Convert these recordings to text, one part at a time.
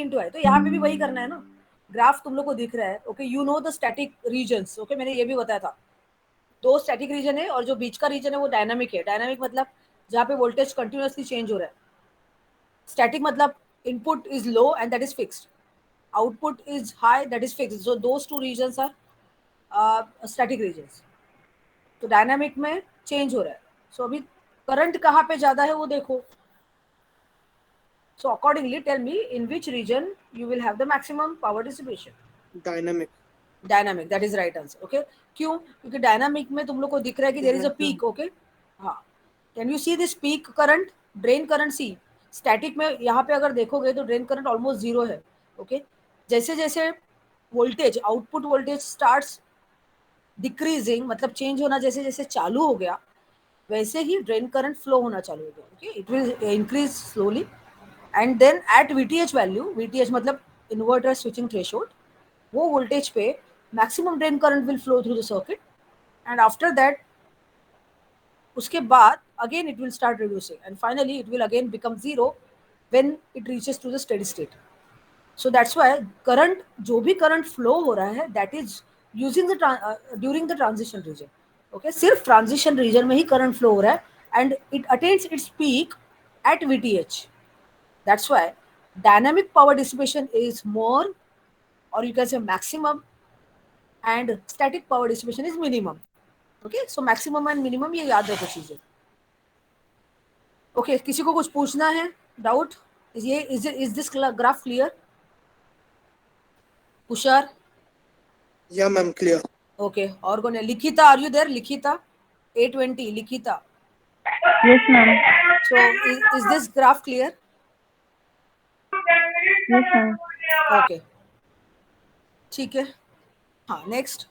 into I. तो यहाँ पे भी वही करना है ना, ग्राफ तुम लोग को दिख रहा है, okay, you know the static regions, okay, मैंने ये भी बताया था, दो स्टैटिक रीजन है और जो बीच का रीजन है वो डायनामिक है। डायनामिक मतलब जहाँ पे वोल्टेज कंटिन्यूसली चेंज हो रहा है। स्टैटिक मतलब input is low and that is fixed, output is high that is fixed, so those two regions are static regions. तो डायनामिक में चेंज हो रहा है। सो अभी करंट कहाँ पे ज्यादा है वो देखो। So accordingly, tell me in which region you will have the maximum power dissipation. Dynamic. Dynamic, that is right answer. Okay, क्यों? क्योंकि डायनामिक में तुम लोग को दिख रहा है कि there is a peak. Okay, हाँ, can you see this peak current, drain current? C static में यहाँ पे अगर देखोगे तो ड्रेन करंट ऑलमोस्ट जीरो है। ओके, जैसे जैसे voltage, output voltage starts decreasing, मतलब चेंज होना जैसे जैसे चालू हो गया, वैसे ही ड्रेन करंट फ्लो होना चालू हो गया। Okay, it will increase slowly and then at VTH value, VTH मतलब इन्वर्टर स्विचिंग थ्रेशोल्ड, वो वोल्टेज पे maximum drain current will flow through the circuit and after that, उसके बाद again it will start reducing and finally it will again become zero when it reaches to the steady state. So that's why current, जो भी current flow हो रहा है that is using the during the transition region. Okay, सिर्फ transition region में ही current flow हो रहा है and it attains its peak at VTH. That's why dynamic power dissipation is more, or you can say maximum, and static power dissipation is minimum. Okay, so maximum and minimum ये याद रखो चीजें। Okay, किसी को कुछ पूछना है, doubt? ये is this graph clear? Tushar? Yeah, ma'am, clear. Okay, और कौन है? लिखिता, are you there? लिखिता 820, लिखिता। Yes, ma'am. So is this graph clear? Yes, ma'am. Okay, ठीक है, हाँ, next.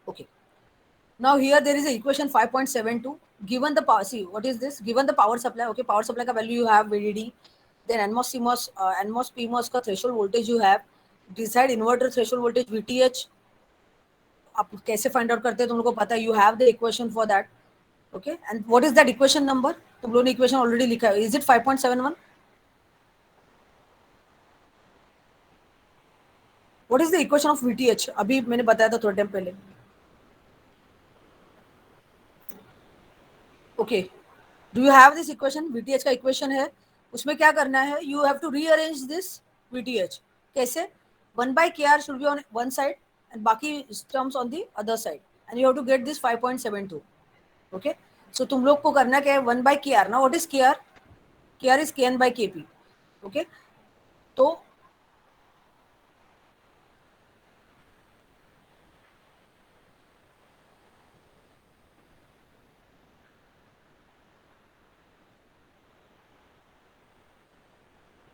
Okay. Now here there is a equation 5.72. Given the power, see what is this? Given the power supply, okay, power supply का value you have VDD, then NMOS, CMOS, NMOS, PMOS का threshold voltage you have. Decide inverter threshold voltage VTH. आप कैसे find out करते हैं तुम लोगों को पता है? You have the equation for that. Okay, and what is that equation number? तुम लोगों ने equation already लिखा है. Is it 5.71? What is the equation of VTH? अभी मैंने बताया था थोड़ा टाइम पहले. Okay, do you have this equation? VTH का equation है, उसमें क्या करना है? You have to rearrange this VTH. कैसे? 1/KR should be on one side and बाकी terms on the other side, and you have to get this 5.72. Okay, so तुम लोग को करना क्या है? 1/KR. Now what is KR? KR is Kn by Kp. Okay, तो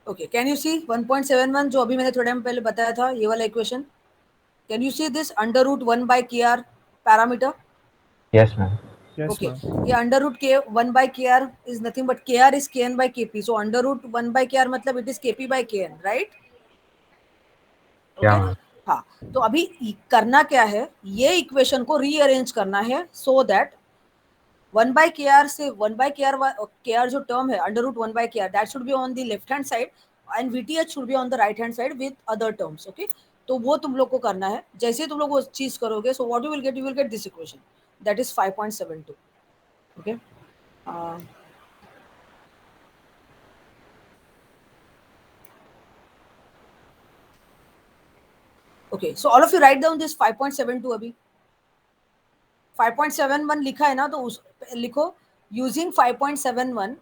okay, can you सी 1.71 जो अभी मैंने थोड़ा टाइम पहले बताया था, ये वाला equation? Can you see this under root 1/KR parameter? Yes, ma'am. Yes, Okay, ma'am. ये अंडर रूट के 1/KR is nothing but KR is Kn by Kp. So under root 1/KR मतलब it is Kp by Kn, right? Yeah, Okay, ma'am. हाँ, तो अभी करना क्या है? ये इक्वेशन को रीअरेंज करना है so that 1/KR से 1/KR, KR जो टर्म है under root 1/KR, that should be on the left hand side and VTH should be on the right hand side with other terms. Okay, तो वो तुम लोग को करना है। जैसे तुम लोग वो चीज करोगे, so what you will get this equation, that is 5.72. Okay, okay, so all of you write down this 5.72. अभी 5.71 लिखा है ना, तो उस लिखो यूजिंग 5.71.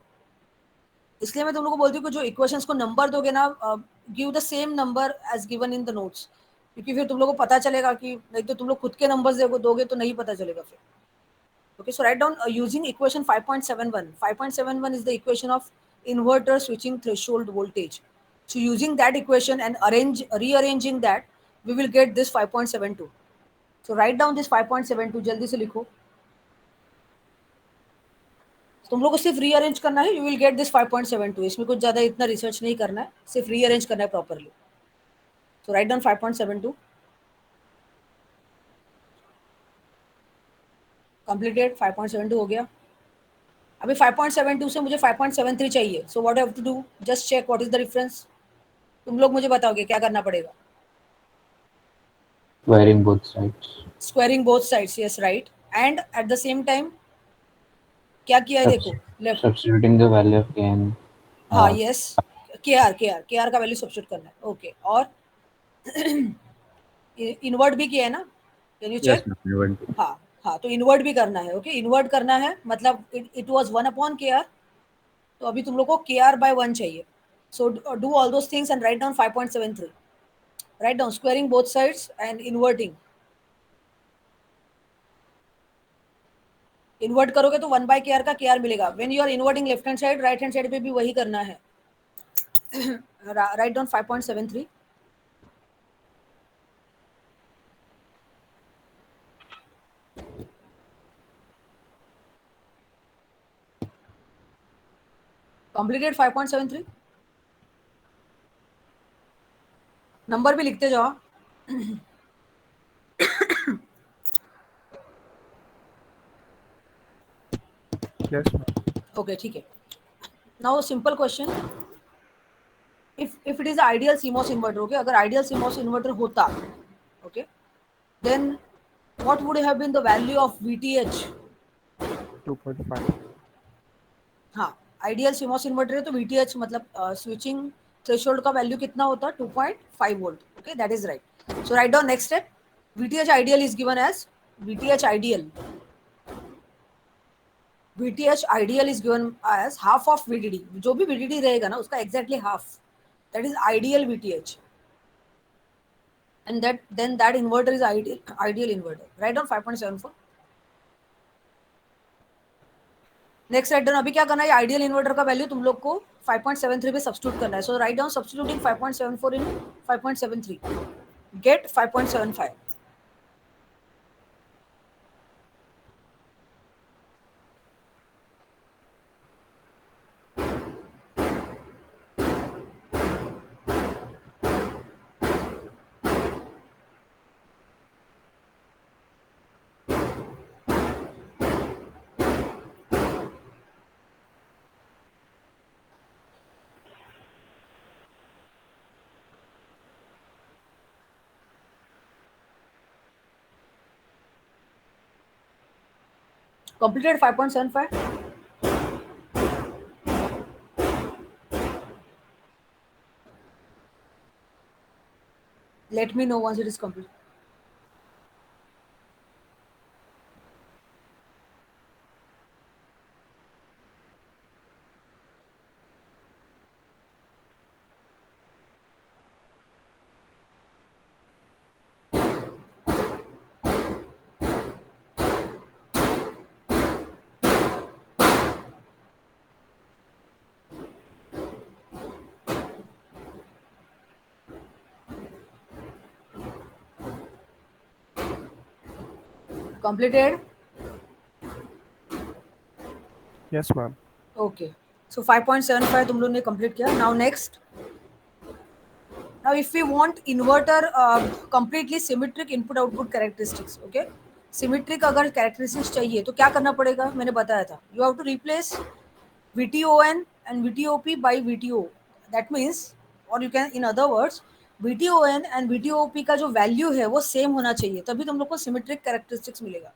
इसलिए मैं तुम लोग को बोलती हूँ कि जो इक्वेशंस को नंबर दोगे ना, give the same number as given in the notes, क्योंकि फिर तुम लोग को पता चलेगा कि नहीं तो तुम लोग खुद के नंबर्स दोगे तो नहीं पता चलेगा फिर। Okay, so write down using equation 5.71. 5.71 is the equation of inverter switching threshold voltage. So using that equation and rearranging that, we will get this 5.72. So write down this 5.72. जल्दी से लिखो। तुम लोग को सिर्फ रीअरेंज करना है, यू विल गेट दिस 5.72. इसमें कुछ ज्यादा इतना रिसर्च नहीं करना है, सिर्फ रीअरेंज करना है properly. So write down 5.72. Completed 5.72 हो गया. अभी 5.72 से मुझे 5.73 चाहिए. So what I have to do, just check what is the difference. तुम लोग मुझे बताओगे क्या करना पड़ेगा. Squaring both sides. Squaring both sides, yes right. And at the same time क्या किया है देखो, left. Substituting the value of kn. हाँ यस, के आर का वैल्यू सब्स्टिट्यूट करना है. ओके, और इन्वर्ट भी किया है ना, can you Yes, check. ma'am. Inward. हाँ हाँ, तो इन्वर्ट भी करना है. ओके, इन्वर्ट करना है मतलब इट वाज 1/kr. तो अभी तुम लोग को kr/1 चाहिए. So do all those things and write down 5.73. Write down squaring both sides and inverting. Invert करोगे तो 1/kr का kr मिलेगा. When you are inverting left hand side, right hand side पे भी वही करना है. Right down 5.73. कंप्लीटेड 5.73. नंबर भी लिखते जाओ. Yes, ma'am. ओके ठीक है. Now simple question. if it is ideal CMOS inverter, okay, अगर ideal CMOS inverter होता, okay, then what would have been the value of VTH. 2.5. हाँ, आइडियल CMOS इन्वर्टर है तो VTH मतलब स्विचिंग थ्रेशोल्ड का value कितना होता है, 2.5 volt. Okay, that is right. So write down next step. VTH ideal is given as VTH ideal. VTH ideal is given as half of VDD. जो भी VDD रहेगा ना उसका exactly half. That is ideal VTH. And then that inverter is ideal inverter. Write down 5.74. Next write down. अभी क्या करना है, ideal inverter का वैल्यू तुम लोग को 5.73 पे सब्स्टिट्यूट करना है. सो write down substituting 5.74 in 5.73, gate 5.75. Completed 5.75. Let me know once it is complete. Completed. Yes, ma'am. Okay. So 5.75 तुम लोग ने complete किया. Now next. Now if we want inverter completely symmetric input output characteristics, okay, symmetric अगर characteristics चाहिए तो क्या करना पड़ेगा, मैंने बताया था. You have to replace VTON and VTOP by VTO. That means, or you can, in other words, VTON and VTOP का जो वैल्यू है वो सेम होना चाहिए, तभी तुम लोग को सिमेट्रिक कैरेक्टरिस्टिक्स मिलेगा.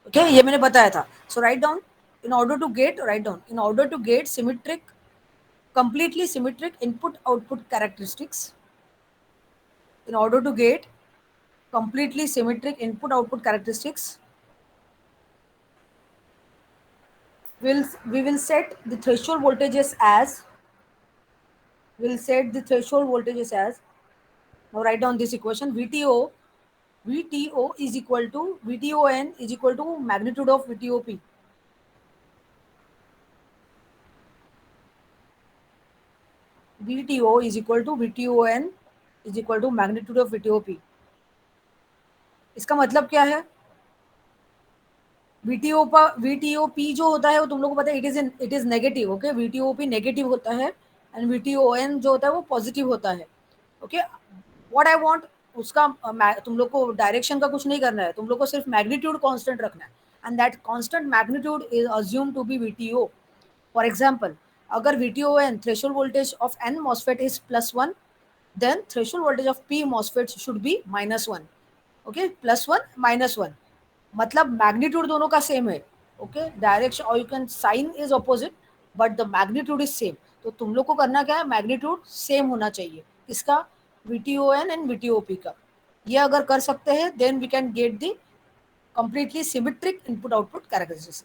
ओके, ये मैंने बताया था. So write down in order to get, write down, in order to get symmetric, completely symmetric input output characteristics, in order to get completely symmetric input output characteristics, we will set the threshold voltages as, we'll set the threshold voltages as, now write down this equation. VTO is equal to VTON is equal to magnitude of VTOP. VTO is equal to VTON is equal to magnitude of VTOP. इसका मतलब क्या है, VTOP जो होता है वो तुम लोगों को पता है, it is negative. Okay, VTOP negative होता है एंड VTON जो होता है वो पॉजिटिव होता है. ओके, व्हाट आई वांट, उसका तुम लोग को डायरेक्शन का कुछ नहीं करना है, तुम लोग को सिर्फ मैग्नीट्यूड कांस्टेंट रखना है. and that constant magnitude is assumed to be VTO. For example, अगर VTON threshold voltage of N MOSFET is +1, then threshold voltage of P MOSFET should be -1. Okay, +1 -1 मतलब मैग्नीट्यूड दोनों का सेम है. Okay, direction और you can sign is opposite but the magnitude is same. तो तुम लोग को करना क्या है, मैग्नीट्यूड सेम होना चाहिए. किसका? VTON एंड VTOP का. ये अगर कर सकते हैं then we can get the completely symmetric input output characteristics.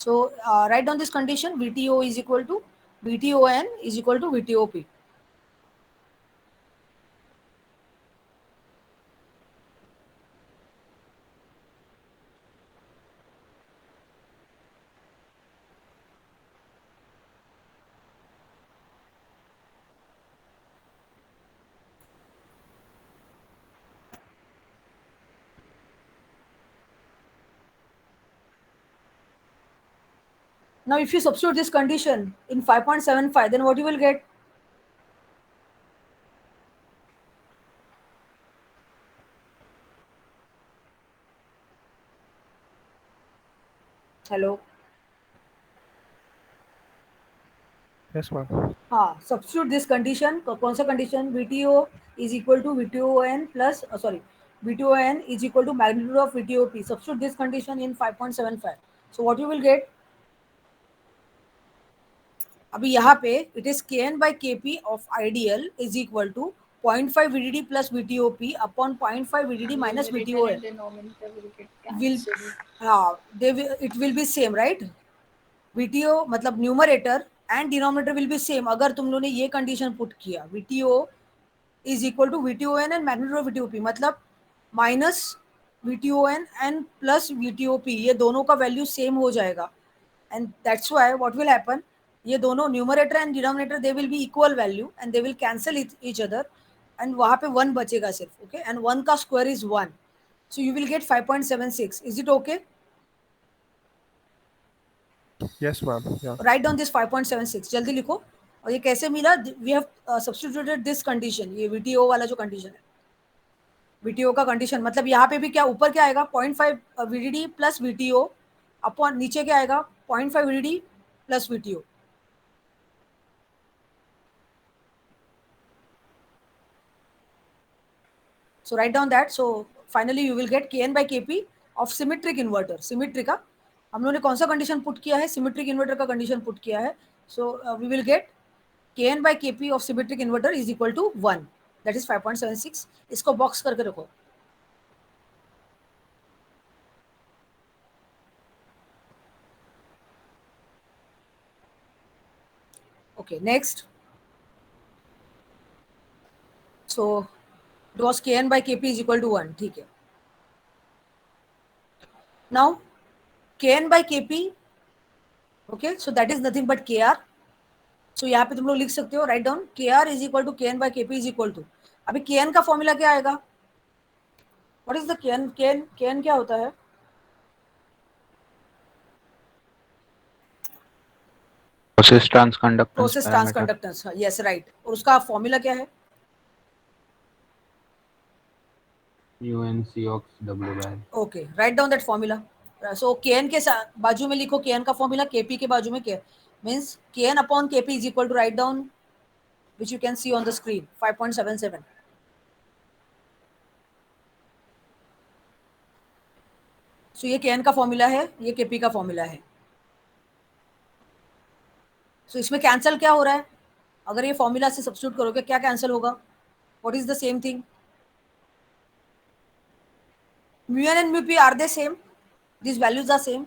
So write down this condition: VTO is equal to VTON is equal to VTOP. Now if you substitute this condition in 5.75, then what you will get? Hello. Yes, ma'am. हाँ, substitute this condition. कौन सा condition? VTO is equal to VTON plus VTON is equal to magnitude of VTOP. Substitute this condition in 5.75. So what you will get? अभी यहाँ पे it is Kn by Kp of ideal is equal to 0.5 VDD plus VTOP upon 0.5 VDD minus VTON. It will be same, right? VTO मतलब numerator and denominator will be same. अगर तुम लोगों ने ये condition put किया, VTO is equal to VTON and magnitude of VTOP, मतलब minus VTON and plus VTOP, ये दोनों का वैल्यू सेम हो जाएगा. And that's why what will happen, ये दोनों numerator and denominator they will be equal value and they will cancel each other and वहाँ पे 1 बचेगा सिर्फ. ओके, एंड 1 का square is 1, so you will get 5.76. Is it okay? Yes, ma'am. Yeah. Write down this 5.76, जल्दी लिखो. और ये कैसे मिला? We have substituted this condition, ये VTO वाला जो कंडीशन है, VTO का कंडीशन मतलब यहाँ पे भी क्या ऊपर क्या आएगा, 0.5 VDD प्लस VTO अपॉन नीचे क्या आएगा, 0.5 VDD plus VTO. So write down that. So finally you will get Kn by Kp of symmetric inverter. Symmetry का हम लोगों ने कौन सा कंडीशन पुट किया है? सिमेट्रिक इन्वर्टर का कंडीशन पुट किया है. So we will get Kn by Kp of symmetric inverter is equal to 1. That is 5.76. इसको बॉक्स करके रखो. Okay, next. So it was Kn by Kp is equal to 1. ठीक है. Now Kn by Kp, okay, so that is nothing but Kr. So यहाँ पे तुम लोग लिख सकते हो, write down Kr is equal to Kn by Kp is equal to. अभी Kn का फॉर्मूला क्या आएगा? What is the Kn क्या होता है? Process transconductance. Process transconductance. Yes, right. और उसका फॉर्मूला क्या है? UNCox W by L. Okay, write down that formula. So Kn के बाजू में लिखो Kn का फॉर्मूला, Kp के बाजू में means Kn upon Kp is equal to, write down, which you can see on the screen, 5.77. So ये Kn का फॉर्मूला है, ये Kp का फॉर्मूला है. So इसमें कैंसिल क्या हो रहा है? अगर ये फॉर्मूला से सब्स्टिट्यूट करोगे क्या कैंसिल होगा? What is the same thing? Mu n and mu p, are they same? These values are same?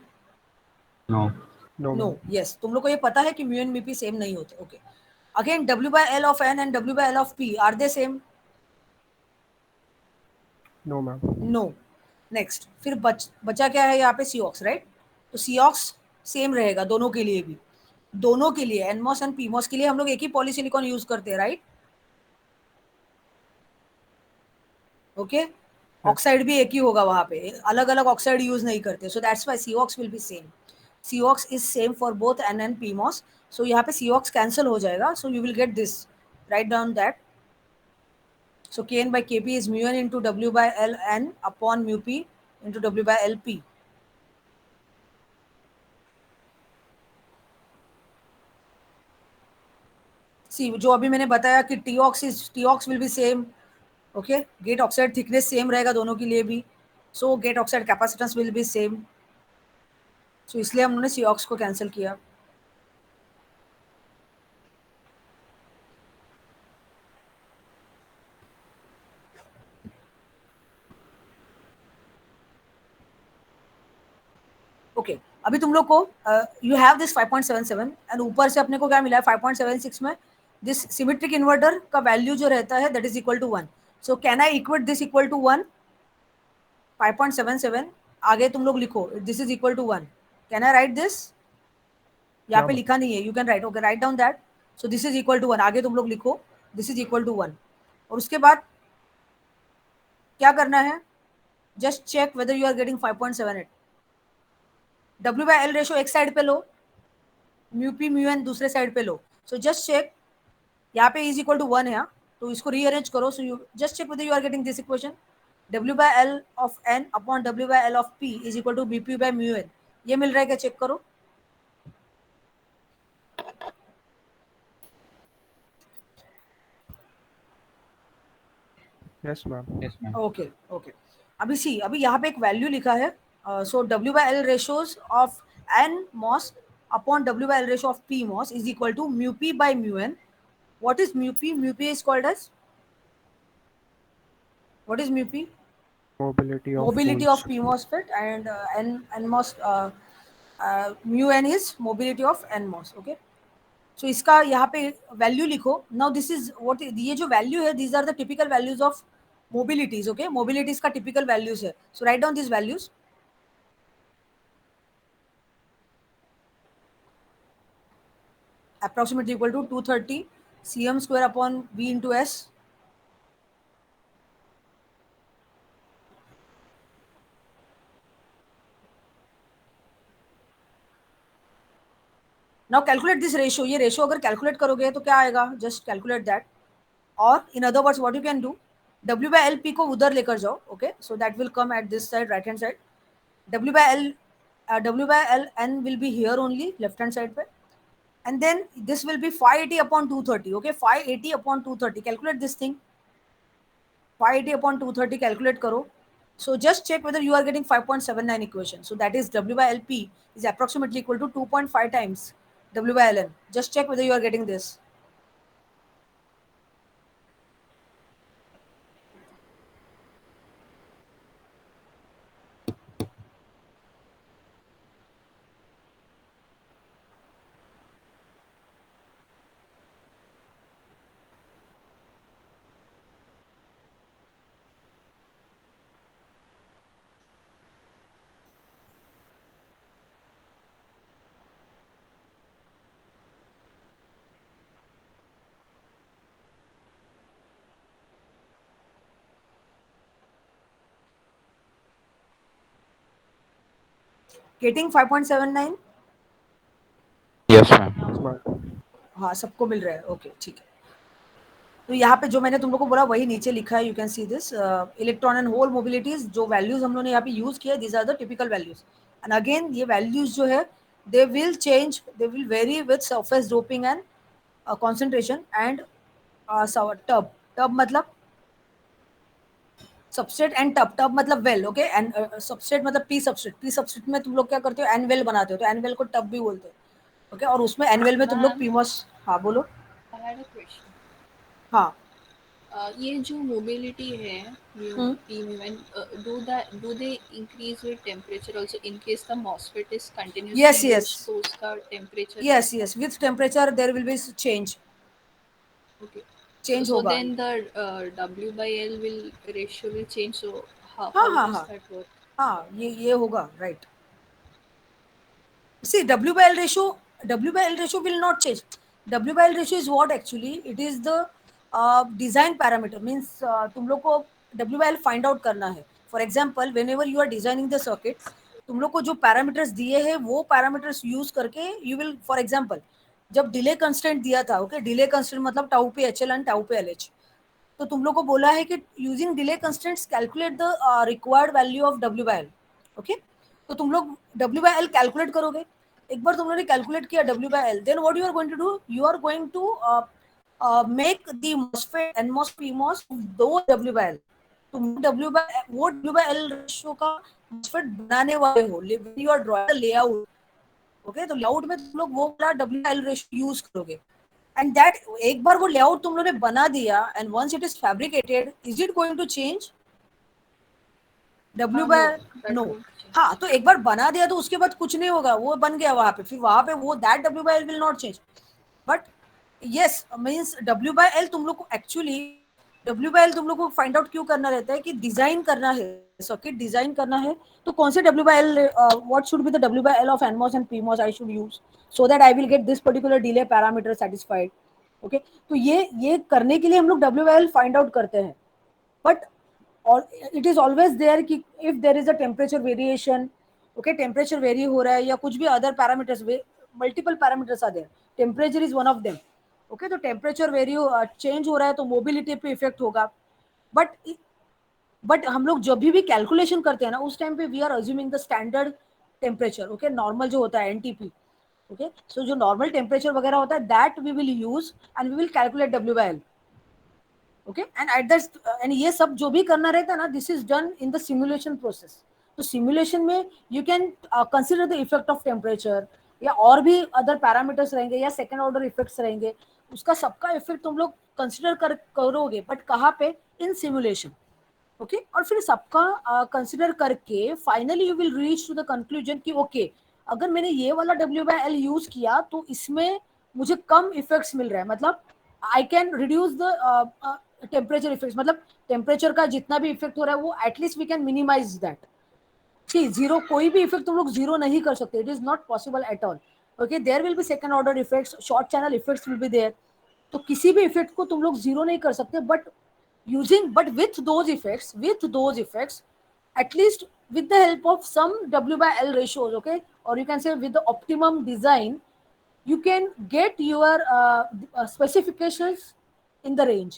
No. No. No. Yes, तुम लोग को ये पता है कि mu n mu p same नहीं होते. Okay. Again, W by L of n and W by L of p, are they same? No, ma'am. No. Next, फिर बचा क्या है यहाँ पे? Cox, right? तो Cox सेम रहेगा दोनों के लिए भी. दोनों के लिए NMOS एंड PMOS के लिए हम लोग एक ही पॉलीसिलिकॉन यूज करते हैं, राइट? ओके, ऑक्साइड भी एक ही होगा वहां पे, अलग अलग ऑक्साइड यूज नहीं करते. सो that's why Cox will be same. Cox is same for both N and PMOS. सो यहाँ पे Cox कैंसिल हो जाएगा. सो you will get this, right down that. So Kn by Kp is mu n into W by L n upon mu p into W by Lp. C जो अभी मैंने बताया कि T ox will be same, okay, gate oxide thickness same रहेगा दोनों के लिए भी, so gate oxide capacitance will be same, so इसलिए हमने सी ऑक्स को कैंसिल किया. ओके अभी तुम लोग को यू हैव दिस 5.77 एंड ऊपर से अपने को क्या मिला है 5.76 में दिस सिमेट्रिक इन्वर्टर का वैल्यू जो रहता है that is equal to 1. So can I equate this equal to 1? 5.77 आगे तुम लोग लिखो this is equal to 1. Can I write this? यहाँ Yeah, पे ma'am. लिखा नहीं है, you can write, okay write down that. So this is equal to 1, आगे तुम लोग लिखो दिस इज इक्वल टू 1. और उसके बाद क्या करना है, just check whether you are getting 5.78. W by L ratio एक साइड पे लो, म्यू पी म्यू एन दूसरे साइड पे लो. सो जस्ट चेक, यहाँ पे इज इक्वल टू 1 है, तो इसको रीअरेंज करो. So you just check whether you are getting this equation. W by L of n upon W by L of P is equal to BP by mu N. ये मिल रहा है क्या, check करो. Yes, ma'am. Yes, ma'am. Okay okay अभी सी, अभी यहाँ पे एक वैल्यू लिखा है. So W by L ratios of n MOS upon W by L ratio of P MOS is equal to mu P by mu N. What is mu p? Mu p is called as, what is mu p? Mobility of Mobility poles. of p MOSFET, and n MOS mu n is mobility of n MOS. Okay. So इसका यहाँ पे value लिखो. Now this is what, ये जो value है these are the typical values of mobilities. Okay, mobilities का typical values है. So write down these values. Approximately equal to 230 cm square upon V into S. Now calculate this ratio. ये ratio अगर calculate करोगे तो क्या आएगा, just calculate that. और in other words what you can do, W by L P को उधर लेकर जाओ. Okay, so that will come at this side, right hand side. W by L n will be here only, left hand side पे. And then this will be 580 upon 230. Okay, 580 upon 230, calculate this thing. 580 upon 230 calculate करो. So just check whether you are getting 5.79 equation. So that is W by LP is approximately equal to 2.5 times W by Ln. Just check whether you are getting this. Getting 5.79? Yes, ma'am. Yes, ma'am. हाँ, सबको मिल रहा है. Okay, ठीक है. तो यहाँ पे जो मैंने तुम लोग को बोला वही नीचे लिखा है. You can see this electron and hole mobilities. जो वैल्यूज हम लोगों ने यहाँ पे यूज किया, these are the typical values. And again ये वैल्यूज जो है they will change, they will vary with surface doping and concentration and tub. Tub मतलब सबस्ट्रेट एंड टब मतलब वेल. ओके, एंड सबस्ट्रेट मतलब पी सबस्ट्रेट. पी सबस्ट्रेट में तुम लोग क्या करते हो, एन वेल बनाते हो, तो एन वेल को टब भी बोलते हो. ओके, और उसमें एन वेल में तुम लोग पीमोस. हाँ बोलो. I had a question. हाँ. ये जो mobility है, do they increase with temperature also in case the MOSFET is continuously Yes, used, yes. so उसका temperature. Yes, with temperature there will be change. Okay. Change So होगा. then the W by L ratio will change. So how हाँ. does that work? हाँ, ये होगा, right. See, W by L ratio will not change. W by L ratio is what actually? It is the design parameter. Means तुम लोग को W by L find out करना है. For example, whenever you are designing the circuit, तुम लोग को जो parameters दिए हैं वो पैरामीटर्स यूज करके यू विल, फॉर एग्जांपल जब डिले कंस्टेंट दिया था, ओके, डिले कंस्टेंट मतलब टाउ पे HL एंड टाउ पे LH, तो तुम लोग को बोला है कि using delay constants calculate the required value of W by L. Okay, तो तुम लोग W by L कैलकुलेट करोगे. एक बार तुम लोगों ने कैलकुलेट किया W by L, then what you are going to do, you are going to make the MOSFET, NMOS, PMOS दो W by L. तुम W by वो W by L रेशियो का MOSFET बनाने वाले हो when you are drawing the layout. Okay, तो layout में तुम लोग वो वाला W by L ratio use करोगे. And that एक बार वो लेआउट तुम लोगों ने बना दिया and once it is fabricated, is it going to change? W by no. हाँ, तो एक बार बना दिया तो उसके बाद कुछ नहीं होगा, वो बन गया वहां पे, फिर वहां पे वो that W by L will not change. But yes, means W by L तुम लोग को एक्चुअली W by L तुम लोग को फाइंड आउट क्यों करना रहता है कि डिजाइन करना है, सर्किट डिजाइन करना है, तो कौन से W by L, what should be the W by L of NMOS and PMOS I should use so that I will get this particular delay parameter satisfied. Okay, तो ये करने के लिए हम लोग W by L find out करते हैं. But it is always there कि if there is a temperature variation, okay, temperature vary हो रहा है या कुछ भी other parameters, multiple parameters are there, temperature is one of them. Okay, तो temperature vary change हो रहा है तो mobility पे effect होगा. but हम लोग जब भी कैलकुलेशन करते हैं ना, उस टाइम पे we are assuming the standard temperature. Okay, normal जो होता है एनटीपी. ओके, सो जो नॉर्मल टेम्परेचर वगैरह होता है that we will use and we will calculate W by L. Okay, and at that end ये सब जो भी करना रहता है ना, this is done in the simulation process. तो सिमुलेशन में you can consider the effect of temperature या और भी अदर पैरामीटर्स रहेंगे या सेकेंड ऑर्डर इफेक्ट्स रहेंगे, उसका सबका इफेक्ट तुम लोग कंसिडर करोगे, बट कहाँ पे? इन सिमुलेशन. ओके, और फिर सबका कंसिडर करके finally you will reach to the conclusion कि ओके, अगर मैंने ये वाला W by L यूज किया तो इसमें मुझे कम इफेक्ट्स मिल रहा है, मतलब I can reduce the temperature effects, मतलब टेम्परेचर का जितना भी इफेक्ट हो रहा है वो at least we can minimise that. ठीक, जीरो कोई भी इफेक्ट तुम लोग जीरो नहीं कर सकते, it is not possible at all. Okay, there will be second order effects, short channel effects will be there. तो किसी भी इफेक्ट को तुम लोग जीरो नहीं कर सकते, but with those effects, at least with the help of some W by L ratios, okay, or you can say with the optimum design, you can get your specifications in the range.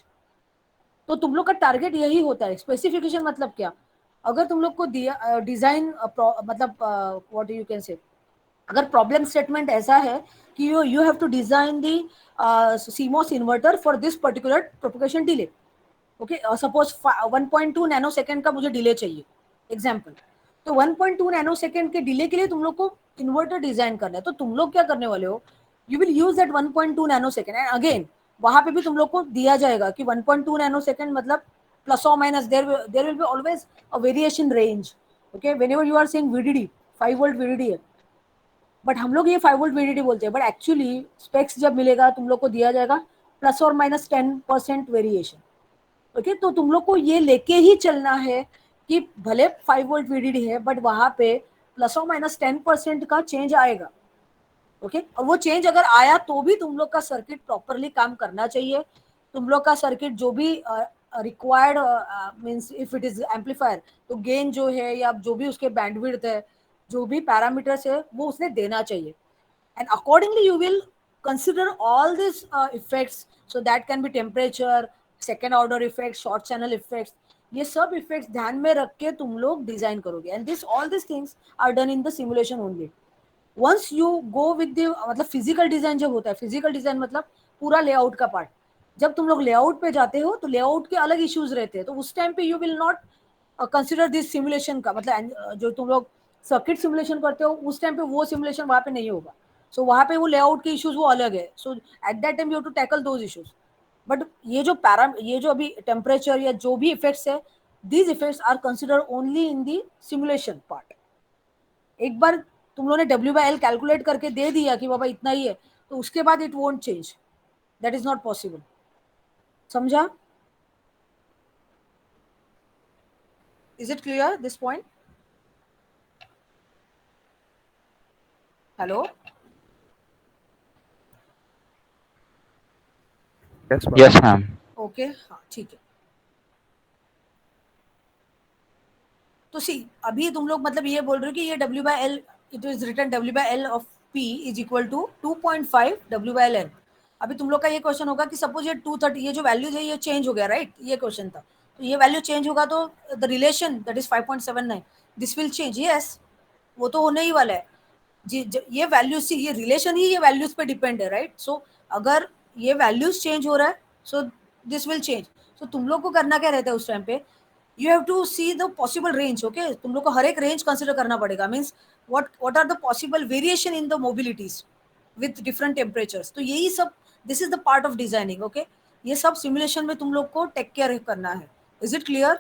तो तुम लोग का target यही होता है. Specification मतलब क्या? अगर तुम लोग को दिया डिजाइन मतलब व्हाट यू कैन से, अगर प्रॉब्लम स्टेटमेंट ऐसा है कि you have to design the CMOS inverter for this particular propagation delay. Okay, suppose 1.2 nano second का मुझे डिले चाहिए एग्जाम्पल, तो 1.2 नैनो सेकेंड के डिले के लिए तुम लोग को इन्वर्टर डिजाइन करना है. तो तुम लोग क्या करने वाले हो? You will use that 1.2 nano second and again वहां पे भी तुम लोग को दिया जाएगा कि 1.2 नैनो सेकेंड मतलब प्लस और minus, there will be always a variation range. Okay, whenever you are saying VDD 5 volt VDD है, बट हम लोग ये 5 वोल्ट VDD बोलते हैं, बट एक्चुअली स्पेक्स जब मिलेगा तुम लोग को दिया जाएगा प्लस और माइनस 10% वेरिएशन. ओके, तो तुम लोग को ये लेके ही चलना है कि भले 5 वोल्ट VDD है बट वहां पे प्लस और माइनस 10% का चेंज आएगा. ओके, और वो चेंज अगर आया तो भी तुम लोग का सर्किट प्रॉपरली काम करना चाहिए. तुम लोग का सर्किट जो भी required means if it is amplifier, तो गेन जो है या जो भी उसके बैंडविड्थ है, जो भी पैरामीटर्स है वो उसने देना चाहिए. and accordingly you will consider all these effects, so that can be temperature, second order effects, short channel effects. ये सब इफेक्ट्स ध्यान में रख के तुम लोग डिजाइन करोगे and this all this things are done in the simulation only. Once you go with the मतलब फिजिकल डिजाइन जब होता है, फिजिकल डिजाइन मतलब पूरा लेआउट का पार्ट, जब तुम लोग लेआउट पे जाते हो तो लेआउट के अलग इश्यूज रहते हैं, तो उस टाइम पे you will not consider this simulation का, मतलब जो तुम लोग सर्किट सिमुलेशन करते हो उस टाइम पे वो सिमुलेशन वहां पे नहीं होगा. सो वहां पे वो लेआउट के इश्यूज वो अलग है. So at that time you have to tackle those issues. But ये जो अभी टेम्परेचर या जो भी इफेक्ट्स है, these effects are consider only in the simulation part. एक बार तुम लोगों ने W by L कैलकुलेट करके दे दिया कि बाबा इतना ही है, तो उसके बाद it won't change. That is not possible. समझा? Is it clear this point? Hello? Yes, ma'am. Okay, हाँ ठीक है. तो सी अभी तुम लोग मतलब ये बोल रहे हो कि ये W by L, it is written W by L of P is equal to 2.5 W by L N. अभी तुम लोग का ये क्वेश्चन होगा कि सपोज ये 230 ये जो वैल्यूज है ये चेंज हो गया, राइट? ये क्वेश्चन था. तो ये वैल्यू चेंज होगा तो the relation that is 5.79 this will change. Yes, वो तो होने ही वाला है जी. ये वैल्यू सी, ये रिलेशन ही ये वैल्यूज पे डिपेंड है, राइट? सो अगर ये वैल्यूज चेंज हो रहा है, सो दिस विल चेंज. सो तुम लोग को करना क्या रहता है उस टाइम पे, you have to see the possible range. Okay, तुम लोग को हर एक रेंज कंसिडर करना पड़ेगा. Means what are the possible variation in the mobilities with different temperatures. तो यही सब, this is the part of designing. okay, ये सब सिमुलेशन में तुम लोग को टेक केयर करना है. Is it clear?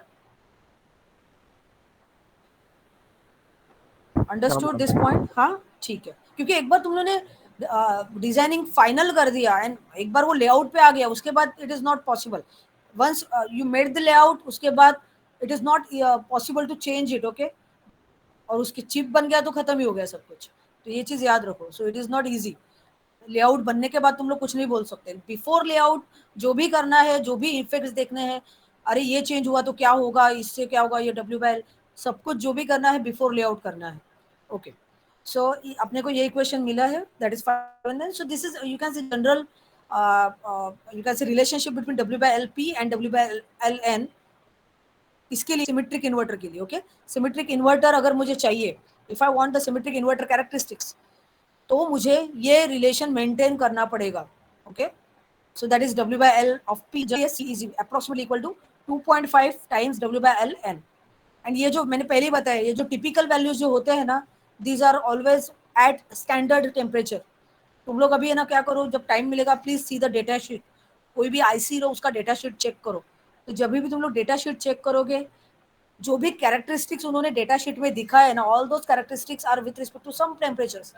Understood this point? हाँ ठीक है, क्योंकि एक बार तुम लोगों ने डिजाइनिंग फाइनल कर दिया एंड एक बार वो लेआउट पे आ गया, उसके बाद it is not possible. Once you made the layout, उसके बाद it is not possible to change it. Okay, और उसकी चिप बन गया तो खत्म ही हो गया सब कुछ. तो ये चीज याद रखो. So it is not easy. Layout बनने के बाद तुम लोग कुछ नहीं बोल सकते. बिफोर लेआउट जो भी करना है, जो भी इफेक्ट्स देखने हैं, अरे ये चेंज हुआ तो क्या होगा, इससे क्या होगा, ये W/L सब कुछ जो भी करना है बिफोर लेआउट करना है. ओके, सो अपने को ये इक्वेशन मिला है, that is fine. So this is, you can say general, you can say relationship between W/LP and W/LN इसके लिए, सिमेट्रिक इन्वर्टर के लिए. ओके, सिमेट्रिक इन्वर्टर अगर मुझे चाहिए, if I want the symmetric inverter characteristics, तो मुझे ये रिलेशन मेंटेन करना पड़ेगा. Okay, so that is W/L of P is approximately equal to 2.5 times W/LN. And ये जो मैंने पहले ही बताया, ये जो टिपिकल वैल्यूज जो होते हैं ना, these are always at standard temperature. तुम लोग अभी है ना क्या करो, जब टाइम मिलेगा please see the data sheet. कोई भी आईसी लो, उसका डेटा शीट चेक करो. तो जब भी तुम लोग डेटा शीट चेक करोगे, जो भी कैरेक्टरिस्टिक्स उन्होंने डेटा शीट में दिखा है ना, all those characteristics are with respect to some temperatures.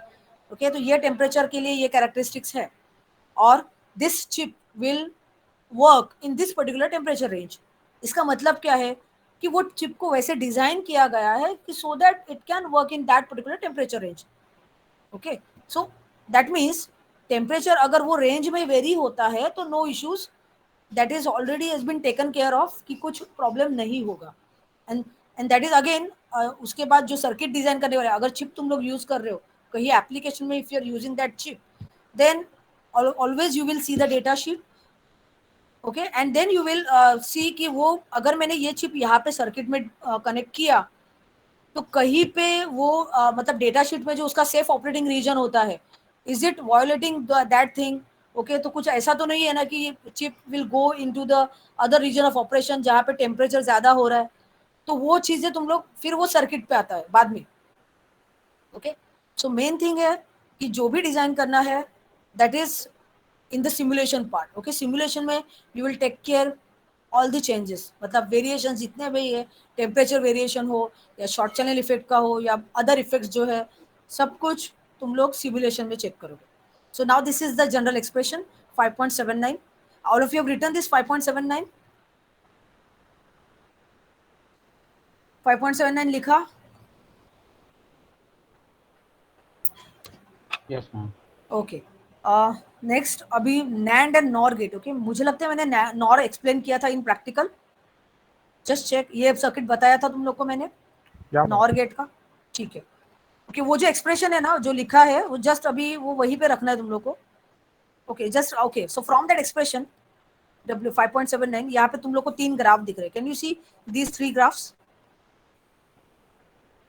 Okay, तो ये टेम्परेचर के लिए ये कैरेक्टरिस्टिक्स है, और this chip will work in this particular temperature range. इसका मतलब क्या है कि वो चिप को वैसे डिजाइन किया गया है कि so that it can work in that particular temperature range. Okay, so that means temperature अगर वो रेंज में वेरी होता है तो no issues, that is already has been taken care of, कि कुछ प्रॉब्लम नहीं होगा. एंड दैट इज अगेन, उसके बाद जो सर्किट डिजाइन करने वाले, अगर चिप तुम लोग यूज कर रहे हो कहीं एप्लीकेशन में, if you are using that chip, then always you will see the data sheet. Okay, and then you will see कि वो, अगर मैंने ये चिप यहाँ पे सर्किट में कनेक्ट किया, तो कहीं पे वो मतलब डेटा शीट में जो उसका सेफ ऑपरेटिंग रीजन होता है, is it violating that thing. Okay, तो कुछ ऐसा तो नहीं है ना कि chip will go into the other region of operation जहाँ पे टेम्परेचर ज्यादा हो रहा है. तो वो चीजें तुम लोग, फिर वो सर्किट पे आता है बाद में. ओके, सो मेन थिंग है कि जो भी डिजाइन करना है, that is in the simulation part. Okay, simulation में you will take care all the changes, मतलब वेरिएशन जितने भी है, टेम्परेचर वेरिएशन हो या शॉर्ट चैनल इफेक्ट का हो या अदर इफेक्ट्स जो है, सब कुछ तुम लोग सिमुलेशन में चेक करोगे. So now this is the general expression 5.79. All of you have written this 5.79. 5.79 लिखा? Yes, ma'am. ओके, नेक्स्ट अभी NAND and NOR gate. Okay, मुझे लगता है मैंने नॉर एक्सप्लेन किया था इन प्रैक्टिकल. जस्ट चेक, ये सर्किट बताया था तुम लोग को मैंने नॉर गेट का. ठीक है, ओके, वो जो एक्सप्रेशन है ना जो लिखा है, वो जस्ट अभी वो वहीं पे रखना है तुम लोग को. Okay, just okay, so from that expression W 5.79, यहाँ पे तुम लोग को 3 ग्राफ दिख रहे हैं. Can you see these 3 graphs?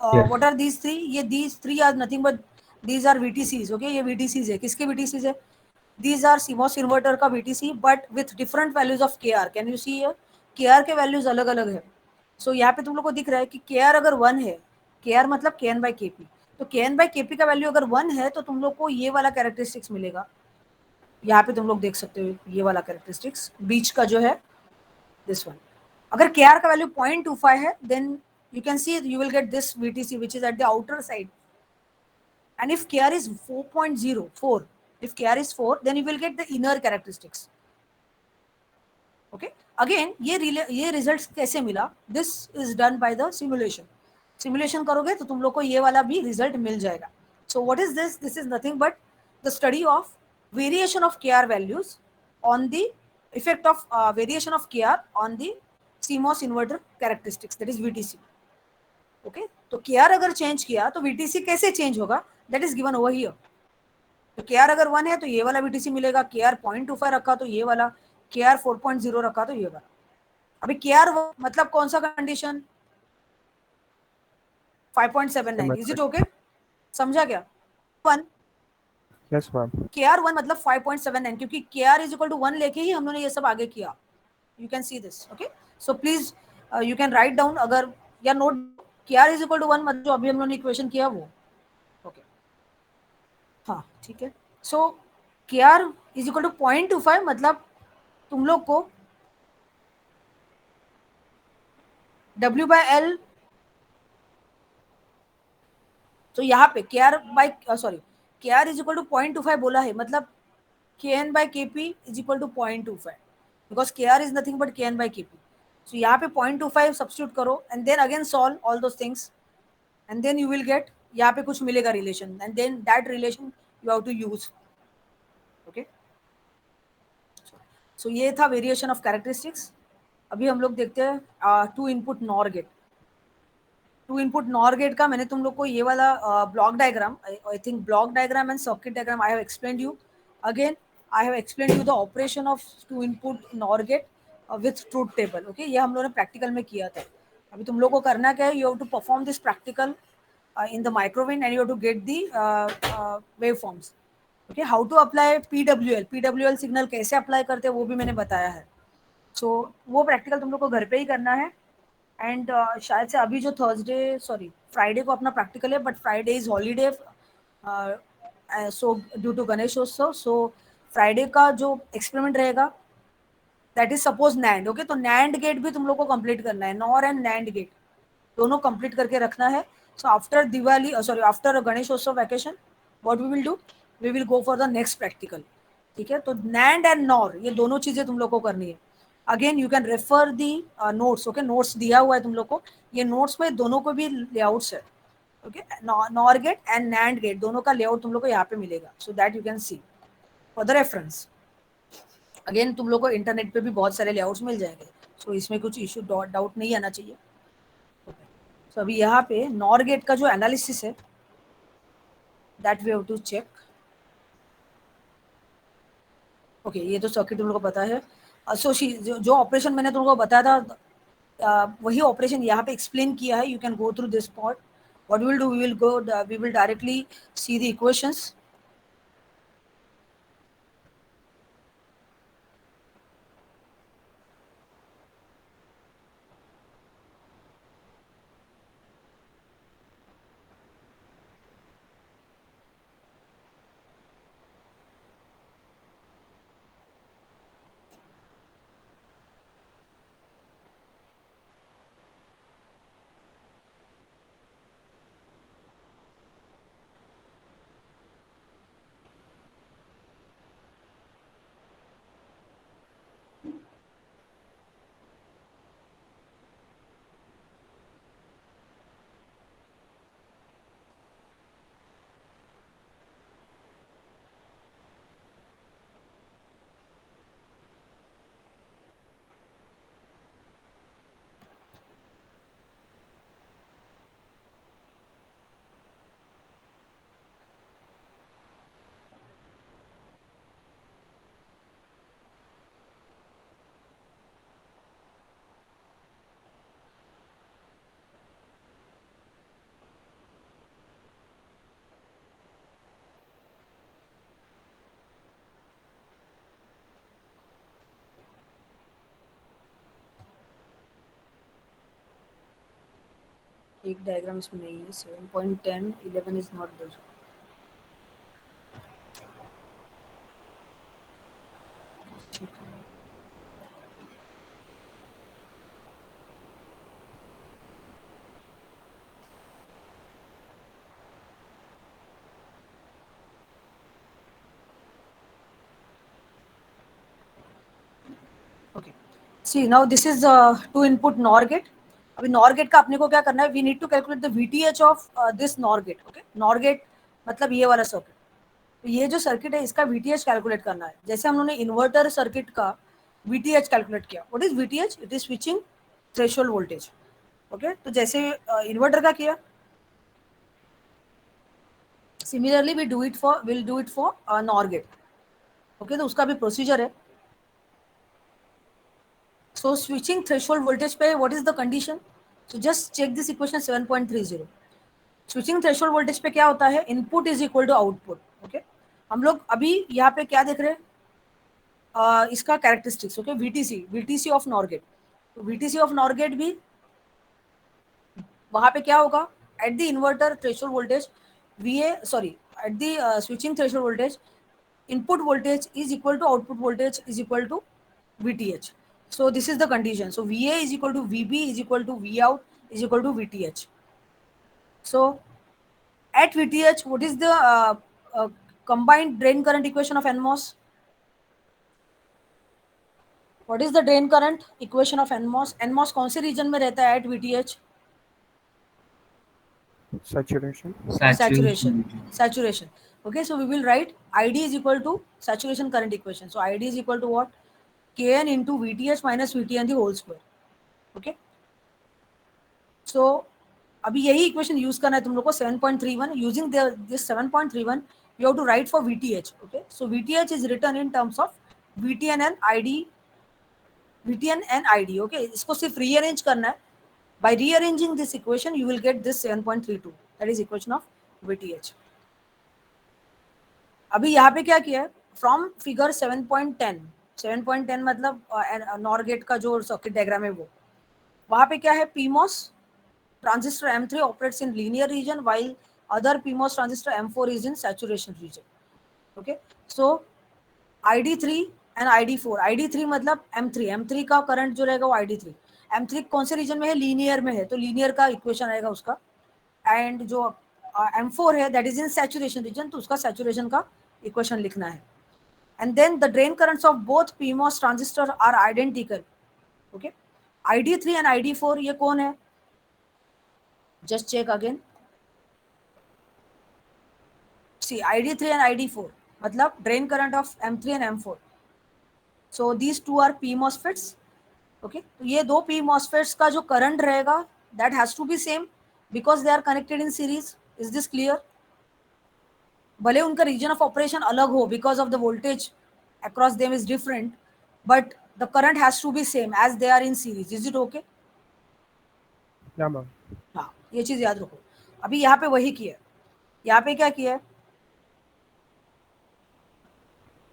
What are these 3? ये these 3 are nothing but these are VTCs. okay, ये VTCs है. किसके VTCs है? these are CMOS इन्वर्टर का VTC but with different values of KR. can you see here? KR के values अलग अलग है. so यहाँ पे तुम लोग को दिख रहा है कि KR अगर 1 है, KR मतलब KN/KP, तो KN/KP का वैल्यू अगर 1 है तो तुम लोग को ये वाला कैरेक्टरिस्टिक्स मिलेगा. यहाँ पे तुम लोग देख सकते हो ये वाला कैरेक्टरिस्टिक्स बीच का जो है, दिस वन. अगर KR का वैल्यू 0.25 है, then you can see you will get this VTC which is at the outer side. And if KR is 4.04, if KR is 4, then you will get the inner characteristics. Okay, again ये results कैसे मिला? This is done by the simulation. Simulation करोगे तो तुम लोग को ये वाला भी result मिल जाएगा. So what is this? This is nothing but the study of variation of KR values on the effect of variation of KR on the CMOS inverter characteristics, that is VTC. Okay, तो KR अगर change किया तो VTC कैसे change होगा? That is given over here. तो KR अगर 1 है तो ये वाला VTC मिलेगा, KR 0.25 रखा तो ये वाला, KR 4.0 रखा तो ये वाला. अभी KR मतलब कौन सा कंडीशन? 5.79. Is it okay? समझा क्या? 1 Yes, ma'am. KR1 मतलब 5.79, क्योंकि KR इज इक्वल टू 1 लेके ही हम लोगों ने ये सब आगे किया. You can see this. Okay, so please you can write down अगर या note KR is equal to 1 मतलब जो अभी हम लोगों ने इक्वेशन किया वो. ओके हाँ ठीक है. सो KR इज इक्वल टू 0.25 मतलब तुम लोग को W/L, तो यहाँ पे KR इज इक्वल टू 0.25 बोला है, मतलब KN/KP is equal to 0.25 because KR is nothing but KN/KP. So यहाँ पे 0.25 सब्स्टिट्यूट करो and then again solve all those things and then you will get, यहाँ पे कुछ मिलेगा relation and then that relation you have to use. Okay so ये था variation of characteristics. अभी हम लोग देखते हैं two input NOR gate. Two input NOR gate का मैंने तुम लोग को ये वाला block diagram, I think block diagram and circuit diagram I have explained you. Again I have explained you the operation of two input NOR gate with truth table. Okay ये हम लोगों ने प्रैक्टिकल में किया था. अभी तुम लोग को करना क्या है, you have to perform this practical in the microwind and you have to get the waveforms. Okay, how to apply PWL signal कैसे अप्लाई करते हैं वो भी मैंने बताया है. सो वो प्रैक्टिकल तुम लोग को घर पे ही करना है. एंड शायद से अभी जो फ्राइडे को अपना प्रैक्टिकल है, but Friday is holiday so due to Ganeshotsav. So Friday का जो एक्सपेरिमेंट रहेगा that is suppose NAND. Okay तो नैंड गेट भी तुम लोग को कंप्लीट करना है. नॉर एंड नैंड गेट दोनों कंप्लीट करके रखना है. So after Diwali, after Ganeshotsav vacation, what we will do? We will go for the next practical. ठीक है, तो NAND and NOR ये दोनों चीजें तुम लोग को करनी है. Again you can refer the notes. Okay, notes दिया हुआ है तुम लोग को. ये notes में दोनों को भी layouts है. Okay, NOR gate and NAND gate दोनों का layout तुम लोग को यहाँ पे मिलेगा. So that you can see for the reference. Again तुम लोग को इंटरनेट पे भी बहुत सारे layouts मिल जाएंगे. So इसमें कुछ issue doubt नहीं आना चाहिए. तो अभी यहाँ पे नॉर गेट का जो एनालिसिस है that we have to check. Okay ये तो सर्किट तुम लोगों को पता है. सो जो ऑपरेशन मैंने तुम लोगों को बताया था वही ऑपरेशन यहाँ पे एक्सप्लेन किया है. You can go through this part. What we will do, we will directly see the equations. एक डायग्राम इसमें नहीं है. 7.10 11 is not there. Okay see now this is two input NOR gate. अभी NOR gate का अपने को क्या करना है, we need to calculate the VTH of this NOR gate. Okay NOR gate मतलब ये वाला सर्किट. तो ये जो सर्किट है इसका VTH कैलकुलेट करना है. जैसे हम लोगों ने इन्वर्टर सर्किट का VTH कैलकुलेट किया. What is VTH? It is switching threshold voltage. Okay तो जैसे इन्वर्टर का किया, similarly will do it for NOR gate. Okay तो उसका भी प्रोसीजर है. So switching threshold voltage पे what is the condition? So just check this equation 7.30. Switching threshold voltage पे क्या होता है? Input is equal to output. Okay. हम लोग अभी यहाँ पे क्या देख रहे हैं, इसका characteristics, okay, VTC of NOR gate. तो वीटीसी ऑफ नॉर गेट भी वहां पे क्या होगा, at the inverter threshold voltage VA, sorry, at the switching threshold voltage input voltage is equal to output voltage is equal to VTH. So this is the condition. So VA is equal to VB is equal to Vout is equal to VTH. So at VTH, what is the combined drain current equation of NMOS? What is the drain current equation of NMOS? NMOS कौन से region में रहता है at VTH? Saturation. Saturation. Okay, so we will write ID is equal to saturation current equation. So ID is equal to what? Kn into VTH minus VTN the whole square. Okay. So अभी यही equation use करना है तुम लोग को 7.31. Using this 7.31 you have to write for VTH. Okay, so VTH is written in terms of VTN and ID. Okay, इसको सिर्फ rearrange करना है. By rearranging this equation, you will get this 7.32. That is equation of VTH. अभी यहाँ पे क्या किया है, फ्रॉम फिगर 7.10 मतलब नॉर गेट का जो सर्किट डायग्राम है वो, वहाँ पे क्या है, PMOS transistor M3 operates in linear region while other PMOS transistor M4 is in saturation region. Okay, so ID3 and ID4. ID3 मतलब M3 का करंट जो रहेगा वो ID3. M3 कौन से रीजन में है, लीनियर में है, तो लीनियर का इक्वेशन आएगा उसका. एंड जो M4 है that is in saturation region, तो उसका सैचुरेशन का इक्वेशन लिखना है. And then the drain currents of both PMOS transistor are identical. Okay, ID3 and ID4 ये कौन है, just check again. See ID3 and ID4 मतलब drain current of M3 and M4. So these two are P MOSFETs. Okay, तो ये दो P MOSFETs का जो current रहेगा that has to be same because they are connected in series. Is this clear? भले उनका region of operation अलग हो because of the voltage across them is different, but the current has to be same as they are in series. Is it okay? Yeah, ma'am. हाँ, ये चीज याद रखो. अभी यहाँ पे वही किया है. यहाँ पे क्या किया है,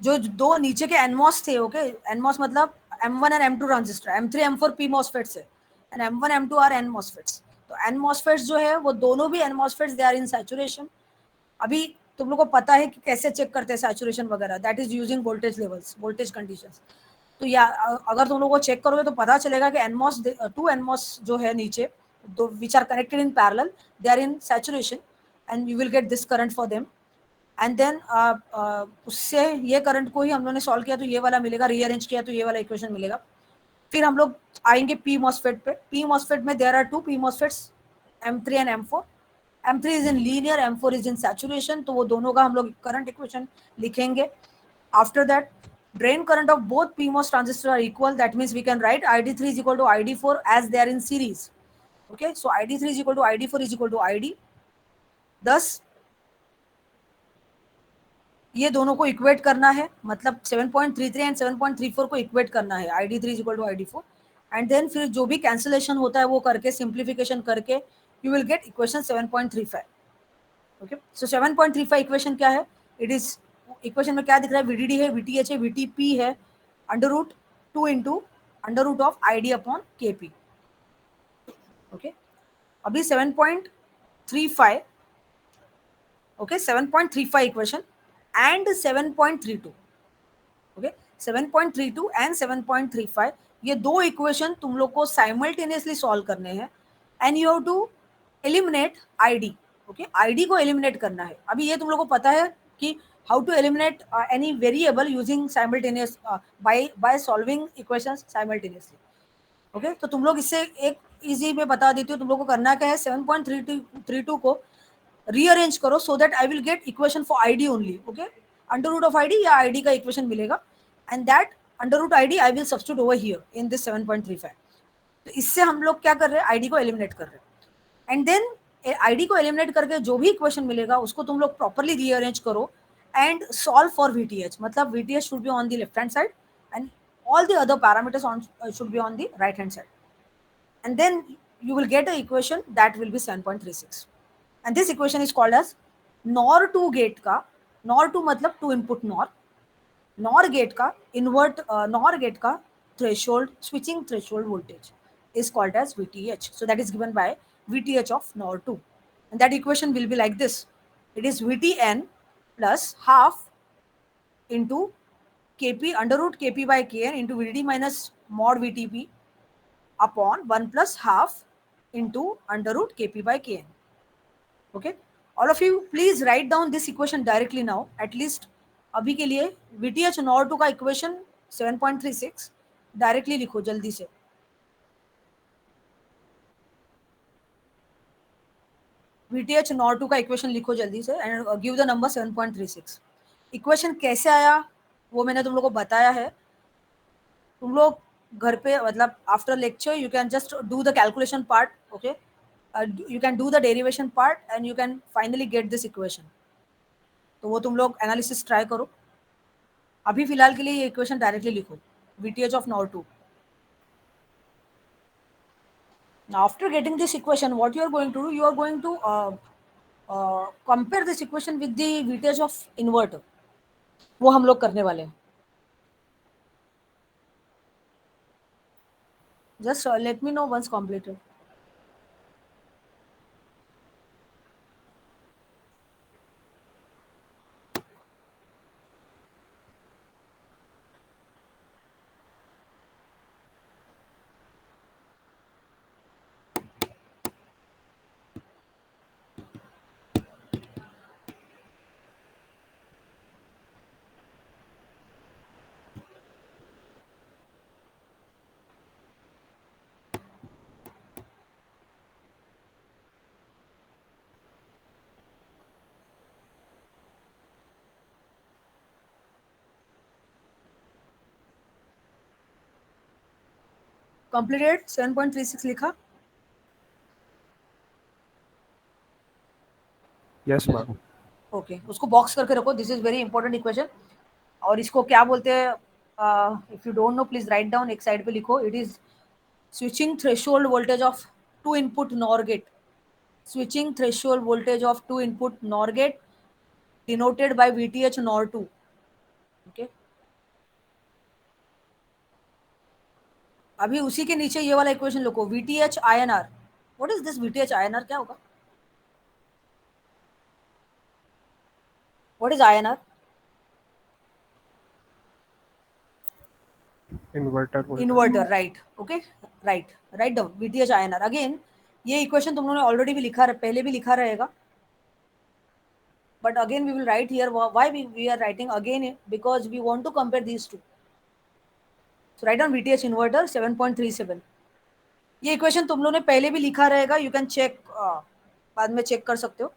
जो दो नीचे के NMOS थे, ओके, NMOS मतलब M1 and M2 transistor, M3 M4 P MOSFETs है and M1 M2 are N MOSFETs. तो N MOSFETs जो है वो दोनों भी N MOSFETs they are in saturation. अभी तुम लोग को पता है कि कैसे चेक करते हैं सैचुरेशन वगैरह, that is using voltage levels, voltage conditions. तो या अगर तुम लोग को चेक करोगे तो पता चलेगा कि NMOS, टू NMOS जो है नीचे, दो which are connected in parallel, they are in saturation and you will get this current for them. And then उससे ये करंट को ही हम लोगों ने सॉल्व किया तो ये वाला मिलेगा, रीअरेंज किया तो ये वाला इक्वेशन मिलेगा. फिर हम लोग आएंगे P MOSFET पे. P MOSFET में there are two P MOSFETs, M3 and M4. M3 is in linear, M4 is in saturation, तो वो दोनों का हम लोग करंट इक्वेशन लिखेंगे. After that drain current of both PMOS transistors are equal. That means we can write ID3 is equal to ID4 as they are in series. Okay, so ID3 is equal to ID4 is equal to ID. Thus ये दोनों को equate करना है, मतलब 7.33 and 7.34 को equate करना है. ID3 is equal to ID4 and then फिर जो भी कैंसिलेशन होता है वो करके, सिंप्लीफिकेशन करके, you will get equation 7.35. Okay, so 7.35 equation क्या है, इट इज, इक्वेशन में क्या दिख रहा है, VDD है, VTH है, VTP है, √2 into √ of ID upon KP. Okay, अभी 7.35, okay, 7.35 equation and 7.32. Okay, 7.32 and 7.35 ये दो इक्वेशन तुम लोग को साइमल्टेनियसली सॉल्व करने हैं and you have to eliminate ID. Okay, ID को एलिमिनेट करना है. अभी ये तुम लोग को पता है कि how to eliminate any variable using simultaneous by solving equations simultaneously. Okay, तो तुम लोग इससे एक इजी में बता देती हूँ तुम लोग को करना क्या है. 7.32 को रीअरेंज करो so that I will get equation for ID only. Okay, √ of ID या ID का इक्वेशन मिलेगा and that √ ID I will substitute over here in this 7.35. तो इससे हम लोग क्या कर रहे हैं, ID को एलिमिनेट कर रहे हैं एंड देन ID को एलिमिनेट करके जो भी इक्वेशन मिलेगा उसको तुम लोग प्रॉपरली रीअरेंज करो and solve for VTH. मतलब VTH should be on the left hand side and all the other parameters should be on the right hand side. And then you will get an equation that will be 7.36. And this equation is called as NOR2 gate का NOR two मतलब two input NOR, NOR gate का NOR gate का threshold switching threshold voltage is called as VTH. So that is given by VTH of NOR 2. And that equation will be like this. It is VTN plus half into Kp under root Kp by Kn into VDD minus mod VTP upon 1 plus half into under root Kp by Kn. Okay. All of you please write down this equation directly now. At least अभी के लिए VTH NOR 2 का equation 7.36 directly लिखो जल्दी से. VTH NOR 2 का equation लिखो जल्दी से and give the number 7.36. Equation कैसे आया वो मैंने तुम लोग को बताया है. तुम लोग घर पे मतलब after lecture you can just do the calculation part. Okay, you can do the derivation part and you can finally get this equation. तो वो तुम लोग एनालिसिस ट्राई करो. अभी फिलहाल के लिए ये इक्वेशन डायरेक्टली लिखो VTH of NOR 2. Now, after getting this equation, what you are going to do, you are going to compare this equation with the VTH of inverter. वो हम लोग करने वाले हैं. Just let me know once completed. Completed 7.36 लिखा. Yes, ma'am. Okay, उसको box करके रखो. This is very important equation. और इसको क्या बोलते हैं, if you don't know please write down. एक साइड पे लिखो. It is switching threshold voltage of two input NOR gate. Switching threshold voltage of two input NOR gate denoted by VTH NOR 2. Okay, अभी उसी के नीचे ये वाला equation लिखो VTH INR. What is this VTH INR? क्या होगा? What is INR? Inverter. Right. Okay, write down VTH INR. Again ये इक्वेशन तुम लोगों ने ऑलरेडी भी लिखा, पहले भी लिखा रहेगा, but again we will write here. Why we are writing again? Because we want to compare these two. So write down VTH inverter 7.37. ये इक्वेशन तुम लोगों ने पहले भी लिखा रहेगा. यू कैन चेक, बाद में चेक कर सकते हो,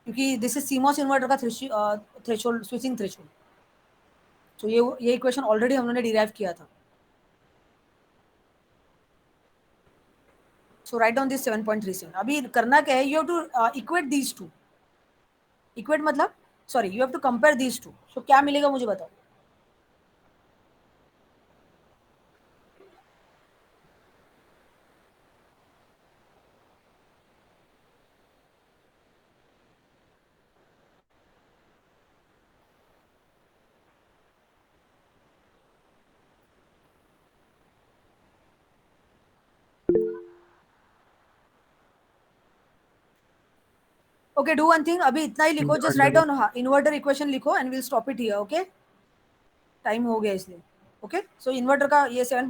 क्योंकि दिस इज CMOS इन्वर्टर का थ्रेशोल्ड स्विचिंग थ्रेशोल्ड. तो ये इक्वेशन ऑलरेडी हम लोगों ने डिराइव किया था. So write down this 7.37. अभी करना क्या है, you have to equate these two. Equate मतलब sorry, you have to compare these two. So क्या मिलेगा मुझे बताओ. Okay, do one thing. अभी इतना ही लिखो. Just write down inverter equation लिखो and will stop it here. Okay, time हो गया इसलिए. ओके, सो इन्वर्टर का ये 7